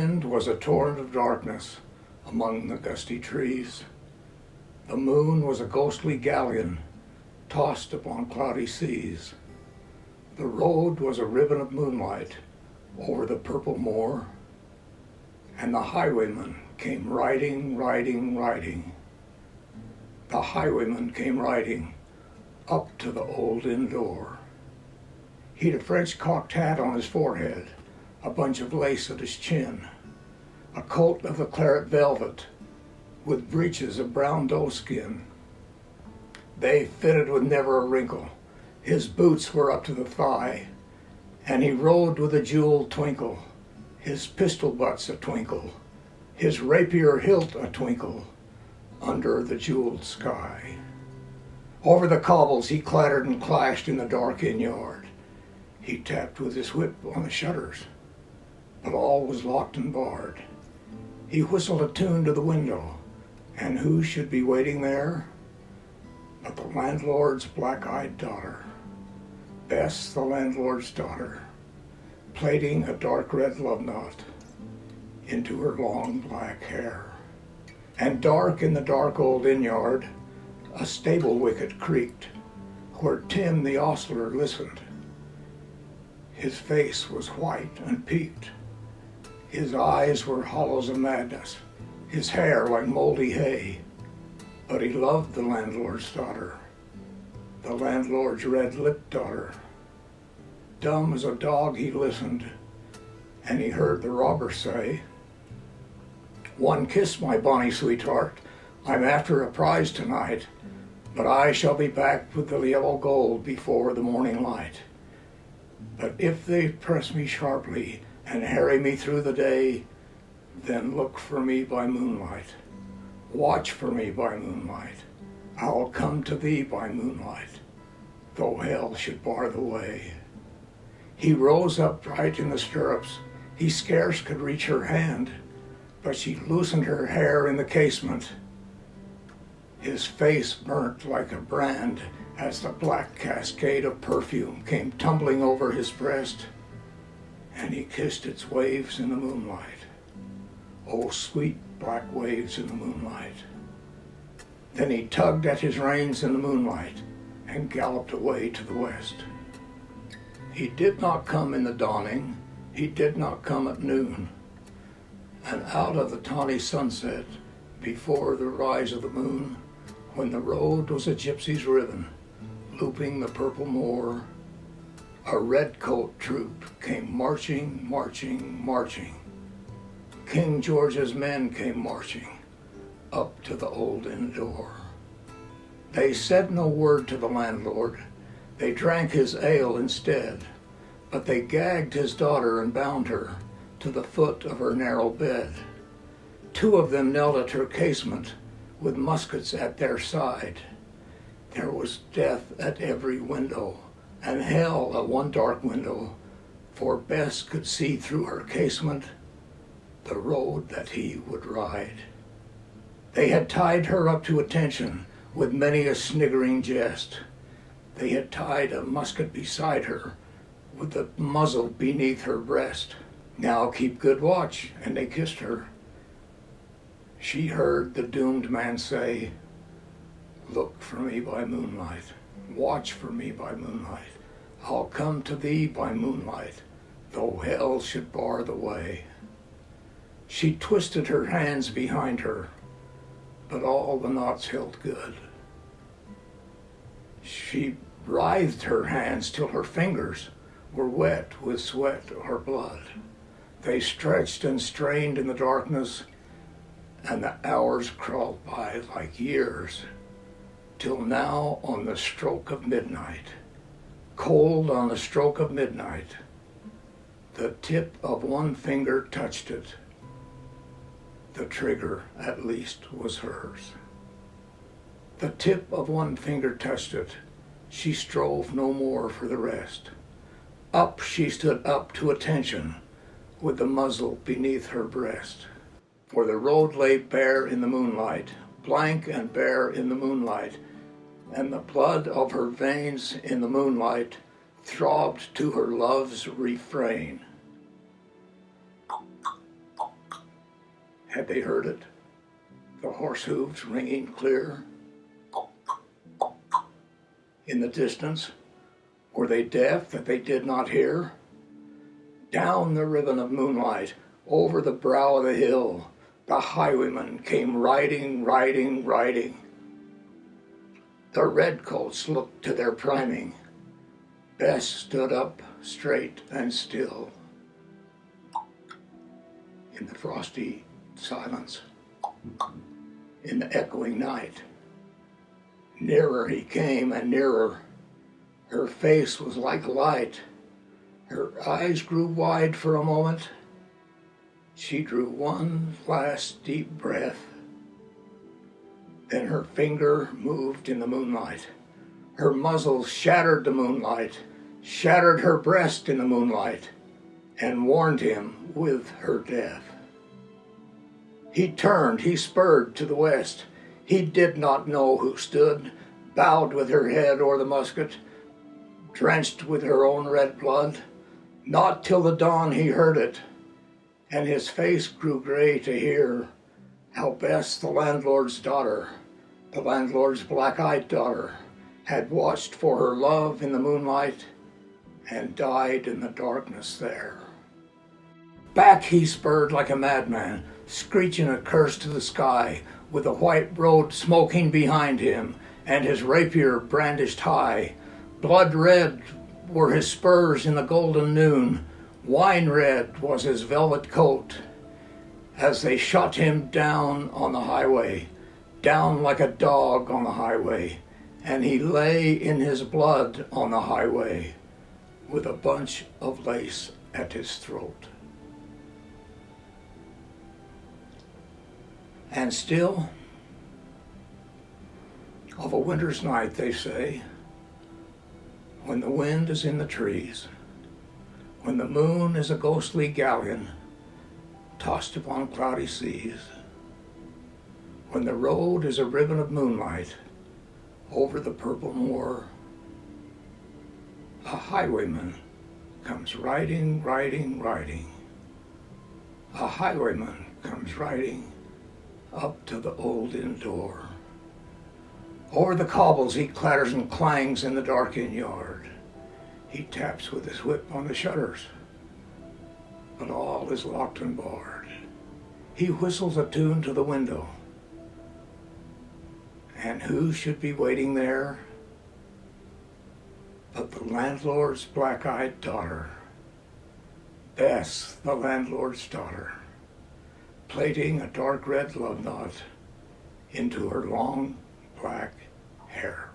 wind was a torrent of darkness among the gusty trees. The moon was a ghostly galleon tossed upon cloudy seas. The road was a ribbon of moonlight over the purple moor, and the highwayman came riding, riding, riding. The highwayman came riding up to the old inn door. He'd a French cocked hat on his forehead, a bunch of lace at his chin, a coat of the claret velvet with breeches of brown doeskin. They fitted with never a wrinkle. His boots were up to the thigh, and he rode with a jeweled twinkle, his pistol butts a twinkle, his rapier hilt a twinkle, under the jeweled sky. Over the cobbles he clattered and clashed in the dark inn yard. He tapped with his whip on the shutters, but all was locked and barred. He whistled a tune to the window, and who should be waiting there but the landlord's black-eyed daughter, Bess, the landlord's daughter, plaiting a dark red love knot into her long black hair. And dark in the dark old inn yard, a stable wicket creaked, where Tim the ostler listened. His face was white and peaked. His eyes were hollows of madness, his hair like moldy hay. But he loved the landlord's daughter, the landlord's red-lipped daughter. Dumb as a dog he listened, and he heard the robber say, "One kiss, my bonny sweetheart, I'm after a prize tonight, but I shall be back with the yellow gold before the morning light. But if they press me sharply and harry me through the day, then look for me by moonlight. Watch for me by moonlight. I'll come to thee by moonlight, though hell should bar the way." He rose upright in the stirrups. He scarce could reach her hand, but she loosened her hair in the casement. His face burnt like a brand as the black cascade of perfume came tumbling over his breast, and he kissed its waves in the moonlight. Oh, sweet black waves in the moonlight. Then he tugged at his reins in the moonlight and galloped away to the west. He did not come in the dawning, he did not come at noon, and out of the tawny sunset, before the rise of the moon, when the road was a gypsy's ribbon, looping the purple moor, a redcoat troop came marching, marching, marching. King George's men came marching up to the old inn door. They said no word to the landlord. They drank his ale instead, but they gagged his daughter and bound her to the foot of her narrow bed. Two of them knelt at her casement with muskets at their side. There was death at every window and hell at one dark window, for Bess could see through her casement the road that he would ride. They had tied her up to attention with many a sniggering jest. They had tied a musket beside her with the muzzle beneath her breast. "Now keep good watch," and they kissed her. She heard the doomed man say, "Look for me by moonlight, watch for me by moonlight. I'll come to thee by moonlight, though hell should bar the way." She twisted her hands behind her, but all the knots held good. She writhed her hands till her fingers were wet with sweat or blood. They stretched and strained in the darkness, and the hours crawled by like years, till now on the stroke of midnight, cold on the stroke of midnight, the tip of one finger touched it. The trigger, at least, was hers. The tip of one finger touched it. She strove no more for the rest. Up she stood up to attention, with the muzzle beneath her breast. For the road lay bare in the moonlight, blank and bare in the moonlight, and the blood of her veins in the moonlight throbbed to her love's refrain. Had they heard it? The horse hooves ringing clear in the distance? Were they deaf that they did not hear? Down the ribbon of moonlight, over the brow of the hill, the highwayman came riding, riding, riding. The redcoats looked to their priming. Bess stood up straight and still. In the frosty silence, in the echoing night, nearer he came and nearer. Her face was like light. Her eyes grew wide for a moment. She drew one last deep breath. Then her finger moved in the moonlight. Her muzzle shattered the moonlight, shattered her breast in the moonlight, and warned him with her death. He turned, he spurred to the west. He did not know who stood, bowed with her head o'er the musket, drenched with her own red blood. Not till the dawn he heard it, and his face grew gray to hear how Bess, the landlord's daughter, the landlord's black-eyed daughter, had watched for her love in the moonlight and died in the darkness there. Back he spurred like a madman, screeching a curse to the sky, with the white road smoking behind him and his rapier brandished high. Blood red were his spurs in the golden noon, wine red was his velvet coat, as they shot him down on the highway, down like a dog on the highway, and he lay in his blood on the highway, with a bunch of lace at his throat. And still, of a winter's night, they say, when the wind is in the trees, when the moon is a ghostly galleon tossed upon cloudy seas, when the road is a ribbon of moonlight over the purple moor, a highwayman comes riding, riding, riding. A highwayman comes riding up to the old inn door. Over the cobbles he clatters and clangs in the dark inn yard. He taps with his whip on the shutters, but all is locked and barred. He whistles a tune to the window, and who should be waiting there but the landlord's black-eyed daughter, Bess, the landlord's daughter, plaiting a dark red love knot into her long black hair.